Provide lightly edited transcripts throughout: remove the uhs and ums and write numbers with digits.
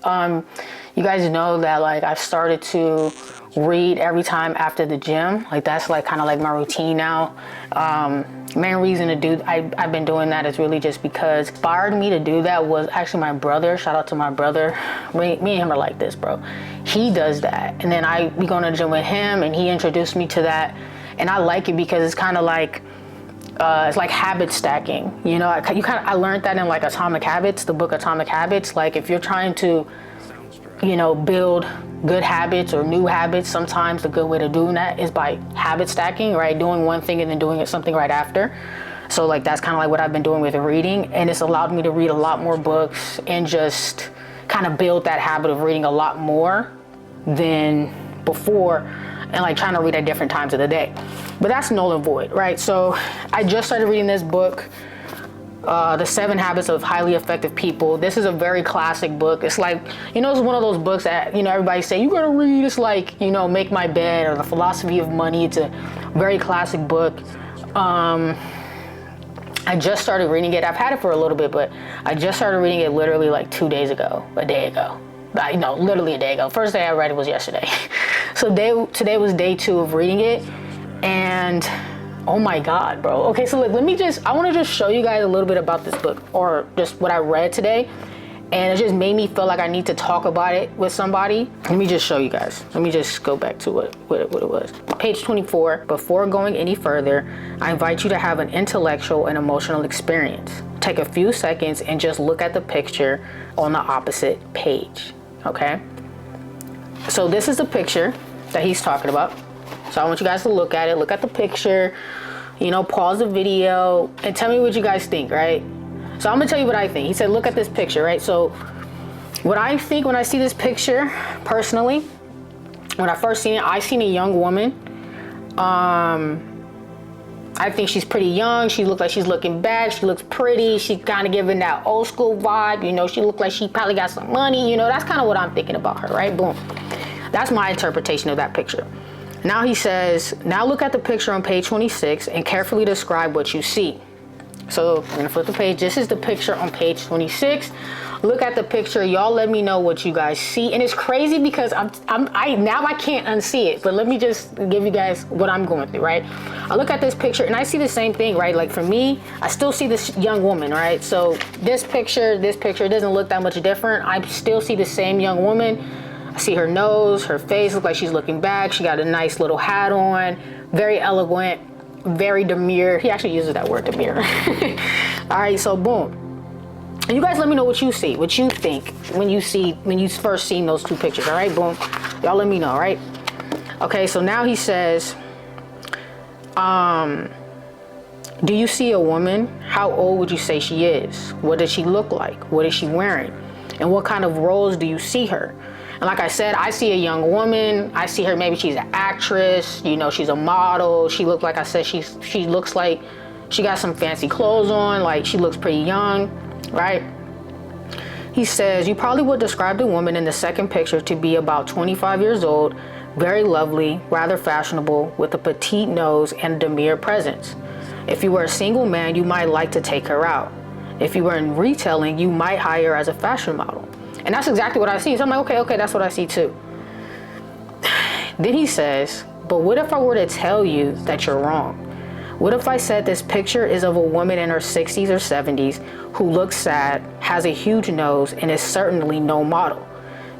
You guys know that like I've started to read every time after the gym. Like that's like kind of like my routine now. Main reason to do I've been doing that is really just because inspired me to do that was actually my brother. Shout out to my brother. Me and him are like this, bro. He does that, and then we go to the gym with him, and he introduced me to that, and I like it because it's kind of like it's like habit stacking. You know, I learned that in like Atomic Habits, the book Atomic Habits. Like if you're trying to, you know, build good habits or new habits, sometimes the good way to do that is by habit stacking, right? Doing one thing and then doing something right after. So like that's kind of like what I've been doing with reading, and it's allowed me to read a lot more books and just kind of build that habit of reading a lot more than before, and like trying to read at different times of the day. But that's null and void, right? So I just started reading this book, The 7 Habits of Highly Effective People. This is a very classic book. It's like, you know, it's one of those books that, you know, everybody say, you gotta read. It's like, you know, Make My Bed or The Philosophy of Money. It's a very classic book. I just started reading it. I've had it for a little bit, but I just started reading it literally like 2 days ago, a day ago. No, literally a day ago. First day I read it was yesterday. So today was day 2 of reading it, and oh my God, bro. Okay, so like, I want to just show you guys a little bit about this book, or just what I read today, and it just made me feel like I need to talk about it with somebody. Let me just show you guys. Let me just go back to what it was. Page 24, before going any further, I invite you to have an intellectual and emotional experience. Take a few seconds and just look at the picture on the opposite page, okay? So this is the picture that he's talking about. So I want you guys to look at it, look at the picture, you know, pause the video and tell me what you guys think, right? So I'm gonna tell you what I think. He said, look at this picture, right? So what I think when I see this picture, personally, when I first seen it, I seen a young woman. I think she's pretty young. She looks like she's looking back. She looks pretty. She kind of giving that old school vibe. You know, she looked like she probably got some money. You know, that's kind of what I'm thinking about her, right? Boom. That's my interpretation of that picture. Now he says, now look at the picture on page 26 and carefully describe what you see. So I'm gonna flip the page. This is the picture on page 26. Look at the picture. Y'all let me know what you guys see. And it's crazy because I can't unsee it, but let me just give you guys what I'm going through, right? I look at this picture and I see the same thing, right? Like for me, I still see this young woman, right? So this picture doesn't look that much different. I still see the same young woman. I see her nose, her face look like she's looking back. She got a nice little hat on, very elegant, very demure. He actually uses that word, demure. All right, so boom. And you guys let me know what you see, what you think when you first seen those 2 pictures, all right? Boom. Y'all let me know, all right? Okay, so now he says, do you see a woman? How old would you say she is? What does she look like? What is she wearing? And what kind of roles do you see her? And like I said, I see a young woman. I see her, maybe she's an actress, you know, she's a model. She looks, like I said, she looks like she got some fancy clothes on, like she looks pretty young, right? He says, you probably would describe the woman in the second picture to be about 25 years old, very lovely, rather fashionable, with a petite nose and a demure presence. If you were a single man, you might like to take her out. If you were in retailing, you might hire her as a fashion model. And that's exactly what I see. So I'm like, okay, that's what I see too. Then he says, but what if I were to tell you that you're wrong? What if I said this picture is of a woman in her 60s or 70s who looks sad, has a huge nose, and is certainly no model?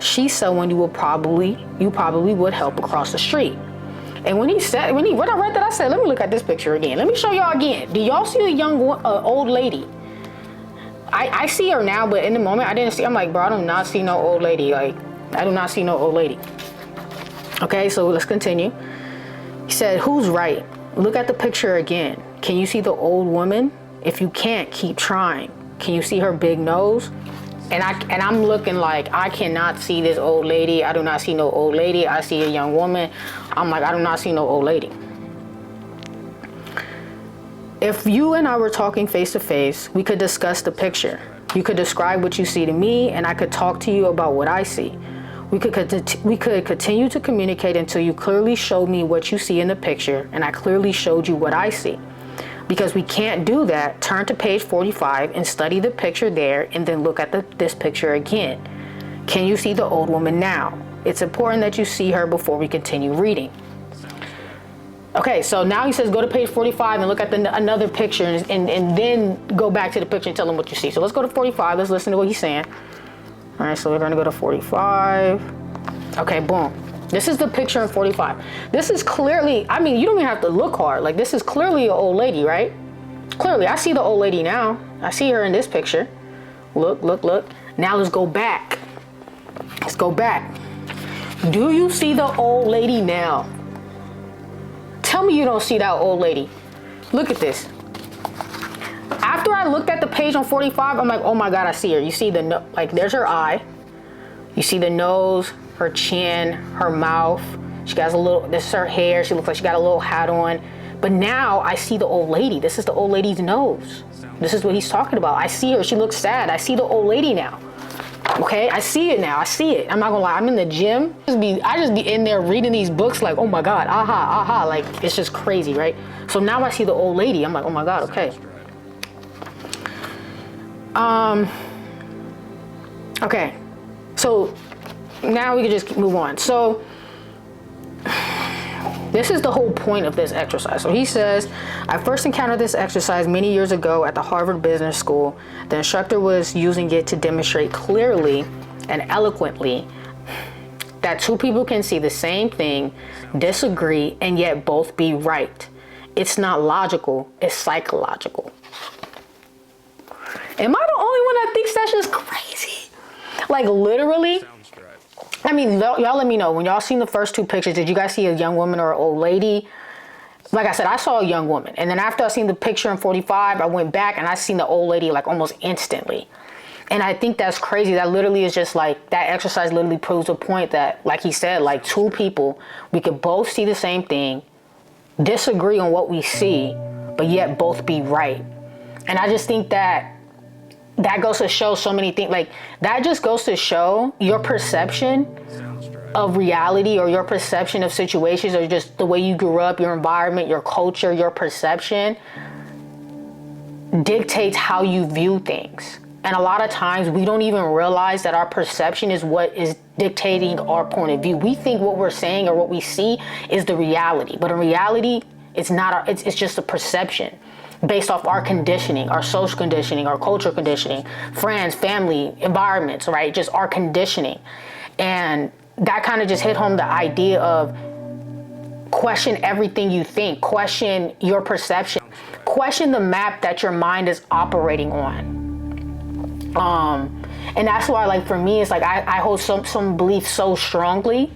She's someone you probably would help across the street. And when I read that, I said, let me look at this picture again. Let me show y'all again. Do y'all see a young old lady? I see her now, but in the moment I didn't see. I'm like, bro, I do not see no old lady. Like, I do not see no old lady. Okay, so let's continue. He said, who's right? Look at the picture again. Can you see the old woman? If you can't, keep trying. Can you see her big nose? And I'm looking like I cannot see this old lady. I do not see no old lady. I see a young woman. I'm like, I do not see no old lady. If you and I were talking face to face, we could discuss the picture. You could describe what you see to me, and I could talk to you about what I see. We could continue to communicate until you clearly showed me what you see in the picture, and I clearly showed you what I see. Because we can't do that, turn to page 45 and study the picture there, and then look at this picture again. Can you see the old woman now? It's important that you see her before we continue reading. Okay, so now he says go to page 45 and look at another picture and then go back to the picture and tell him what you see. So let's go to 45. Let's listen to what he's saying. All right, so we're going to go to 45. Okay, boom. This is the picture in 45. This is clearly, I mean, you don't even have to look hard. Like, this is clearly an old lady, right? Clearly, I see the old lady now. I see her in this picture. Look, look, look. Now let's go back. Let's go back. Do you see the old lady now? Tell me you don't see that old lady. Look at this. After I looked at the page on 45, I'm like, oh my God, I see her. You see like, there's her eye. You see the nose, her chin, her mouth. She got a little, this is her hair. She looks like she got a little hat on. But now I see the old lady. This is the old lady's nose. This is what he's talking about. I see her. She looks sad. I see the old lady now. Okay, I see it now. I see it. I'm not gonna lie. I'm in the gym. I just be in there reading these books like, oh my God, aha. Like, it's just crazy, right? So now I see the old lady. I'm like, oh my God, okay. Okay. So now we can just move on. So this is the whole point of this exercise. So he says, I first encountered this exercise many years ago at the Harvard Business School. The instructor was using it to demonstrate clearly and eloquently that two people can see the same thing, disagree, and yet both be right. It's not logical, it's psychological. Am I the only one that thinks that's just crazy? Like, literally? I mean, y'all let me know. When y'all seen the first two pictures, did you guys see a young woman or an old lady? Like I said, I saw a young woman. And then after I seen the picture in 45, I went back and I seen the old lady like almost instantly. And I think that's crazy. That literally is just like, that exercise literally proves a point that, like he said, like two people, we could both see the same thing, disagree on what we see, but yet both be right. And I just think that goes to show so many things. Like, that just goes to show your perception of reality or your perception of situations or just the way you grew up, your environment, your culture, your perception dictates how you view things. And a lot of times we don't even realize that our perception is what is dictating our point of view. We think what we're saying or what we see is the reality, but in reality, it's not. It's just a perception based off our conditioning, our social conditioning, our cultural conditioning, friends, family, environments, right? Just our conditioning. And that kind of just hit home the idea of question everything you think, question your perception, question the map that your mind is operating on. And that's why, like, for me, it's like I hold some beliefs so strongly,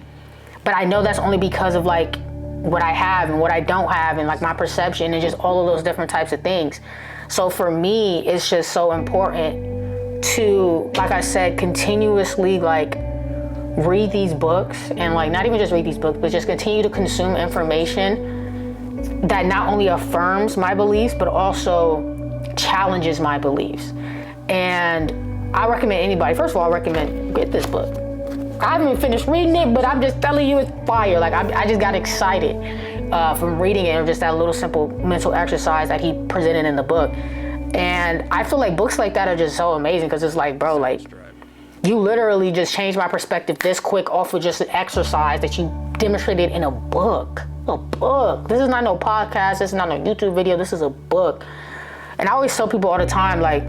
but I know that's only because of like what I have and what I don't have and like my perception and just all of those different types of things. So for me, it's just so important to, like I said, continuously like read these books and like not even just read these books, but just continue to consume information that not only affirms my beliefs, but also challenges my beliefs. And I recommend anybody, first of all, I recommend get this book. I haven't finished reading it, but I'm just telling you it's fire. Like, I just got excited from reading it, or just that little simple mental exercise that he presented in the book. And I feel like books like that are just so amazing because it's like, bro, like, you literally just changed my perspective this quick off of just an exercise that you demonstrated in a book. A book. This is not no podcast. This is not no YouTube video. This is a book. And I always tell people all the time, like,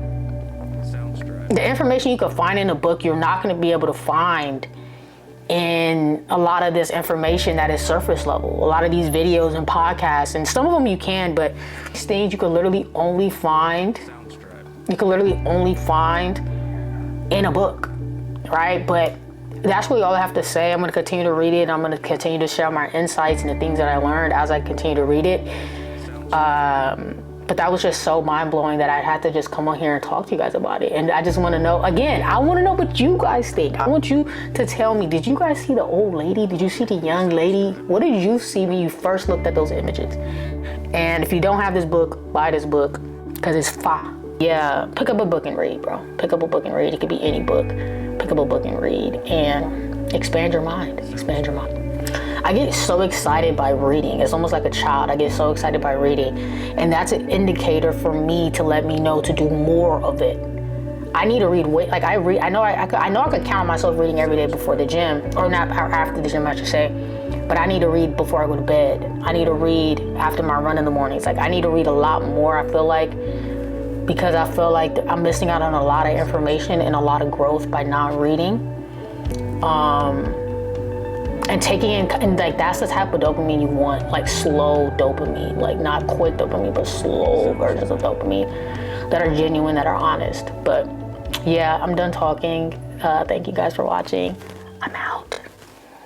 the information you can find in a book, you're not going to be able to find in a lot of this information that is surface level. A lot of these videos and podcasts, and some of them you can, but these things you can literally only find in a book, right? But that's really all I have to say. I'm going to continue to read it. I'm going to continue to share my insights and the things that I learned as I continue to read it. But that was just so mind-blowing that I had to just come on here and talk to you guys about it. And I just want to know, again, I want to know what you guys think. I want you to tell me, did you guys see the old lady? Did you see the young lady? What did you see when you first looked at those images? And if you don't have this book, buy this book because it's fire. Yeah, pick up a book and read, bro. Pick up a book and read. It could be any book. Pick up a book and read and expand your mind. Expand your mind. I get so excited by reading. It's almost like a child. I get so excited by reading. And that's an indicator for me to let me know to do more of it. I need to read like I read. I know I could count myself reading every day before the gym, or not, or after the gym, I should say. But I need to read before I go to bed. I need to read after my run in the mornings. Like I need to read a lot more, I feel like, because I feel like I'm missing out on a lot of information and a lot of growth by not reading. And taking in, and like that's the type of dopamine you want, like slow dopamine, like not quick dopamine, but slow versions of dopamine that are genuine, that are honest. But yeah, I'm done talking. Thank you guys for watching. I'm out.